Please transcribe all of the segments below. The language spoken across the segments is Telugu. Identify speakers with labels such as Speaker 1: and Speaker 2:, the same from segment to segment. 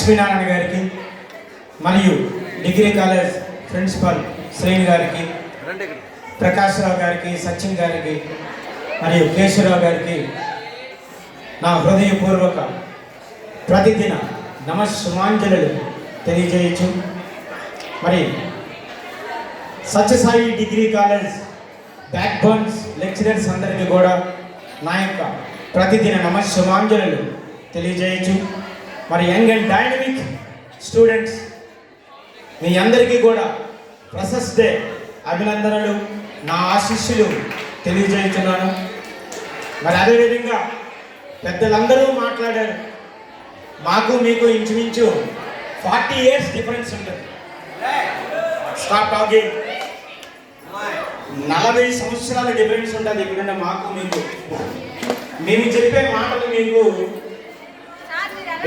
Speaker 1: లక్ష్మీనారాయణ గారికి మరియు డిగ్రీ కాలేజ్ ప్రిన్సిపల్ శ్రేణి గారికి, ప్రకాశ్రావు గారికి, సచిన్ గారికి మరియు కేశవరావు గారికి నా హృదయపూర్వక ప్రతిదిన నమస్సుమాంజలు తెలియజేయచ్చు. మరి Sathya Sai degree college back bones lecturers అందరికీ కూడా నా యొక్క ప్రతిదిన నమస్సుమాంజలు తెలియజేయచ్చు. మరి యంగ్ అండ్ డైనమిక్ స్టూడెంట్స్ మీ అందరికీ కూడా ఫ్రెషర్స్ డే అభినందనలు, నా ఆశీస్సులు తెలియజేస్తున్నాను. మరి అదేవిధంగా పెద్దలందరూ మాట్లాడారు. మాకు మీకు ఇంచుమించు 40 years డిఫరెన్స్ ఉంటుంది. Stop talking. 40 సంవత్సరాల డిఫరెన్స్ ఉంటుంది ఇక్కడ మాకు మీకు. మేము చెప్పే మాటలు మీకు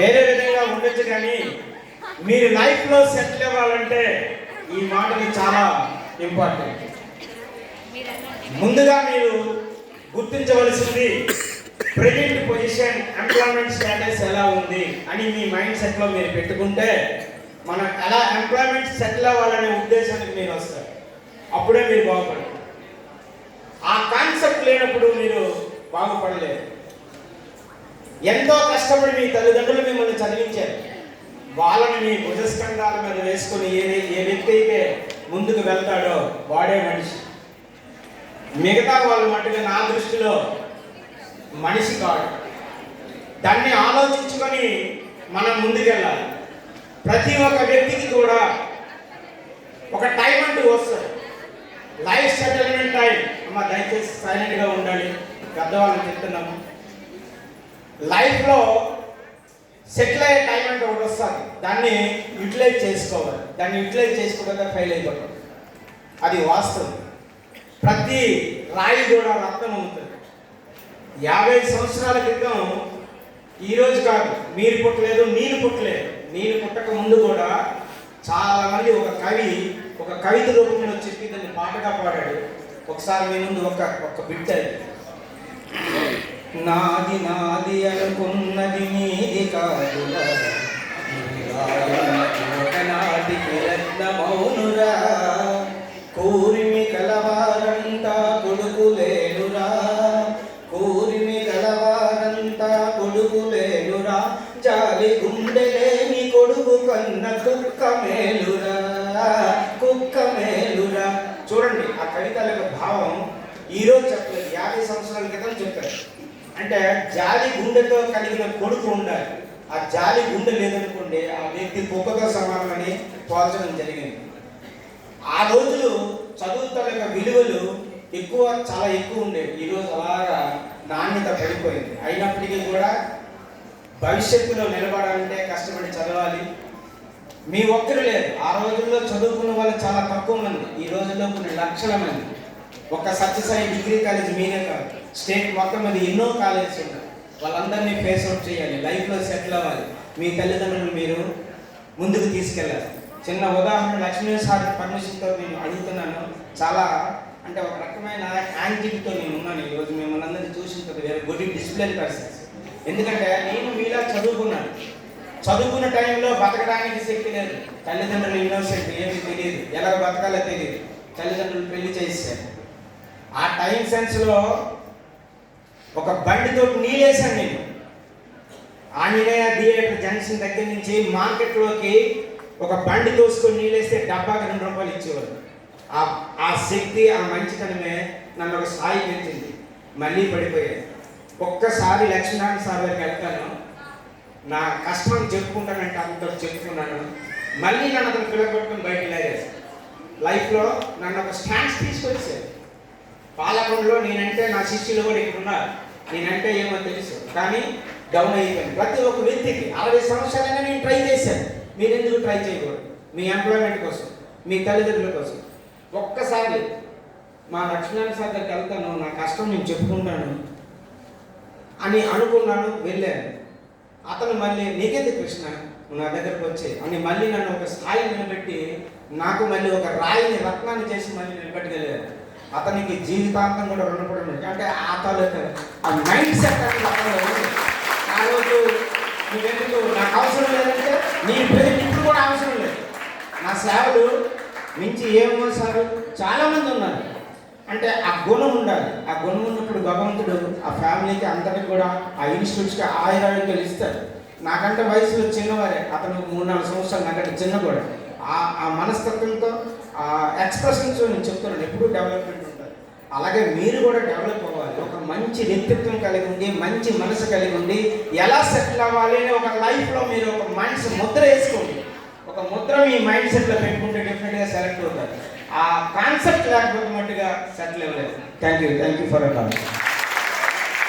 Speaker 1: వేరే విధంగా ఉండొచ్చు, కానీ మీరు లైఫ్లో సెటిల్ అవ్వాలంటే ఈ మాటలు చాలా ఇంపార్టెంట్. ముందుగా మీరు గుర్తించవలసింది ప్రెజెంట్ పొజిషన్, ఎంప్లాయ్మెంట్ స్టేటస్ ఎలా ఉంది అని మీ మైండ్ సెట్లో మీరు పెట్టుకుంటే మనం ఎలా ఎంప్లాయ్మెంట్ సెటిల్ అవ్వాలనే ఉద్దేశానికి మీరు వస్తారు. అప్పుడే మీరు బాగుపడతారు. ఆ కాన్సెప్ట్ లేనప్పుడు మీరు బాగుపడలేరు. ఎంతో కష్టపడి మీ తల్లిదండ్రులు మిమ్మల్ని చదివించారు. వాళ్ళని మీ భుజస్కంధాల మీద వేసుకొని ఏ వ్యక్తి అయితే ముందుకు వెళ్తాడో వాడే మనిషి. మిగతా వాళ్ళ మట్టుగా నా దృష్టిలో మనిషి కాడు. దాన్ని ఆలోచించుకొని మనం ముందుకెళ్ళాలి. ప్రతి ఒక్క వ్యక్తికి కూడా ఒక టైం అంటూ వస్తుంది. Life settlement time. అమ్మ దయచేసి సైలెంట్గా ఉండాలి, పెద్దవాళ్ళని చెప్తున్నాము. లైఫ్లో సెటిల్ అయ్యే టైం అంటే ఒకటి వస్తుంది. దాన్ని యూటిలైజ్ చేసుకోవాలి. దాన్ని యూటిలైజ్ చేసుకోకుండా ఫెయిల్ అయిపోతాం. అది వాస్తవం. ప్రతి రాయి కూడా రక్తం అవుతుంది. 50 సంవత్సరాల క్రితం ఈరోజు కాదు, మీరు పుట్టలేదు, నేను పుట్టలేదు. నేను పుట్టక ముందు కూడా చాలామంది ఒక కవిత రూపంలో చెప్పి దాన్ని పాటగా పాడాడు. ఒకసారి మీ ముందు ఒక బిట్ అది. నాది నాది అనుకున్నది నీది కాదురా, నాటికి రత్నమౌనురా, కూరిమి కలవారంతా కొడుకులేనురా, కూరిమి కలవారంతా కొడుకులేనురా, జాలి గుండెలేని కొడుకు కన్న కుక్క మేలురా, కుక్క మేలురా. చూడండి, ఆ కవితల యొక్క భావం ఈరోజు చెప్పలేదు, 50 సంవత్సరాల క్రితం చెప్పారు. అంటే జాలి గుండెతో కలిగిన కొడుకు ఉండాలి. ఆ జాలి గుండె లేదనుకోండి, ఆ వ్యక్తి కుక్కతో సమానమని పోల్చడం జరిగింది. ఆ రోజులు చదువుల యొక్క విలువలు చాలా ఎక్కువ ఉండేవి. ఈరోజు అలాగా నాణ్యత పడిపోయింది. అయినప్పటికీ కూడా భవిష్యత్తులో నిలబడాలంటే కష్టపడి చదవాలి. మీ ఒక్కరు లేదు. ఆ రోజుల్లో చదువుకున్న వాళ్ళు చాలా తక్కువ మంది. ఈ రోజుల్లో కొన్ని లక్షల మంది. ఒక సత్యసాయి డిగ్రీ కాలేజ్ మీరే కాదు, స్టేట్ మొత్తం మీద ఎన్నో కాలేజెస్ ఉన్నాయి. వాళ్ళందరినీ ఫేస్ అవుట్ చేయాలి. లైఫ్లో సెటిల్ అవ్వాలి. మీ తల్లిదండ్రులు మీరు ముందుకు తీసుకెళ్ళాలి. చిన్న ఉదాహరణ, లక్ష్మీ సార్ పర్మిషన్తో నేను అడుగుతున్నాను. చాలా అంటే ఒక రకమైన యాంగ్జైటీతో నేను ఉన్నాను. ఈరోజు మిమ్మల్ని అందరినీ చూసిన వేరే గుడ్ డిసిప్లిన్ పర్సన్స్. ఎందుకంటే నేను మీలా చదువుకున్నాను. చదువుకున్న టైంలో బతకడానికి శక్తి లేదు. తల్లిదండ్రులు ఇన్నోసెంట్, ఏమీ తెలియదు, ఎలా బతకాలో తెలియదు. తల్లిదండ్రులు పెళ్లి చేశారు. ఆ టైం సెన్స్లో ఒక బండితో నీళ్ళేశాను నేను. ఆంజనేయ థియేటర్ జంక్షన్ దగ్గర నుంచి మార్కెట్లోకి ఒక బండి తోసుకొని నీళ్ళేస్తే డబ్బాకి 2 రూపాయలు ఇచ్చేవారు. ఆ శక్తి, ఆ మంచితనమే నన్ను ఒక స్థాయి పెంచింది. మళ్ళీ పడిపోయాను. ఒక్కసారి లక్ష్మీనారాయణ సార్ దగ్గరికి వెళ్తాను, నా కష్టం చెప్పుకుంటానంటే అంత చెప్పుకున్నాను. మళ్ళీ నన్ను అతను పిల్లగొట్టుకుని బయటకు లాగేశాను. లైఫ్లో నన్ను ఒక స్టాండ్స్ తీసుకొచ్చారు. పాలకొండలో నేనంటే నా శిష్యులు కూడా ఇక్కడ ఉన్నారు. నేనంటే ఏమో తెలుసు, కానీ డౌన్ అయిపోయాను. ప్రతి ఒక్క వ్యక్తికి 60 సంవత్సరాలైనా నేను ట్రై చేశాను. మీరు ఎందుకు ట్రై చేయకూడదు? మీ ఎంప్లాయ్మెంట్ కోసం, మీ తల్లిదండ్రుల కోసం. ఒక్కసారి మా లక్ష్మీనారాయణ సార్ దగ్గరికి వెళ్తాను, నా కష్టం నేను చెప్పుకుంటాను అని అనుకున్నాను. వెళ్ళాను. అతను మళ్ళీ నీకేంది కృష్ణ నా దగ్గరకు వచ్చి అని మళ్ళీ నన్ను ఒక స్థాయి నిలబెట్టి నాకు మళ్ళీ ఒక రాయిని రత్నాన్ని చేసి మళ్ళీ నిలబెట్టగలిగారు. అతనికి జీవితాంతం కూడా రుణపడి ఉంది. అంటే ఆ తాలూకా ఆ మైండ్ సెట్ అనేది అతను. ఆ రోజు నువ్వెందుకు నాకు అవసరం లేదంటే నీ సేవలు మించి ఏమోసారు చాలామంది ఉన్నారు. అంటే ఆ గుణం ఉండాలి. ఆ గుణం ఉన్నప్పుడు భగవంతుడు ఆ ఫ్యామిలీకి అంతటికి కూడా ఆ ఇన్స్టిట్యూట్స్కి ఆయురారోగ్యాలు ఇస్తారు. నాకంటే వయసులో చిన్నవారే, అతను 3-4 సంవత్సరాలు నాకంటే చిన్న కూడా. ఆ మనస్తత్వంతో ఆ ఎక్స్ప్రెషన్స్ నేను చెప్తున్నాను, ఎప్పుడూ డెవలప్మెంట్ ఉంటుంది. అలాగే మీరు కూడా డెవలప్ అవ్వాలి. ఒక మంచి వ్యక్తిత్వం కలిగి ఉండి, మంచి మనసు కలిగి ఉండి, ఎలా సెటిల్ అవ్వాలి అని ఒక లైఫ్లో మీరు ఒక మైండ్ ముద్ర వేసుకోండి. ఒక ముద్ర మీ మైండ్ సెట్లో పెట్టుకుంటే డెఫినెట్గా సెలెక్ట్ అవుతారు. ఆ కాన్సెప్ట్ లేకపోతే మట్టుగా సెటిల్ అవ్వలేదు. Thank you for a call.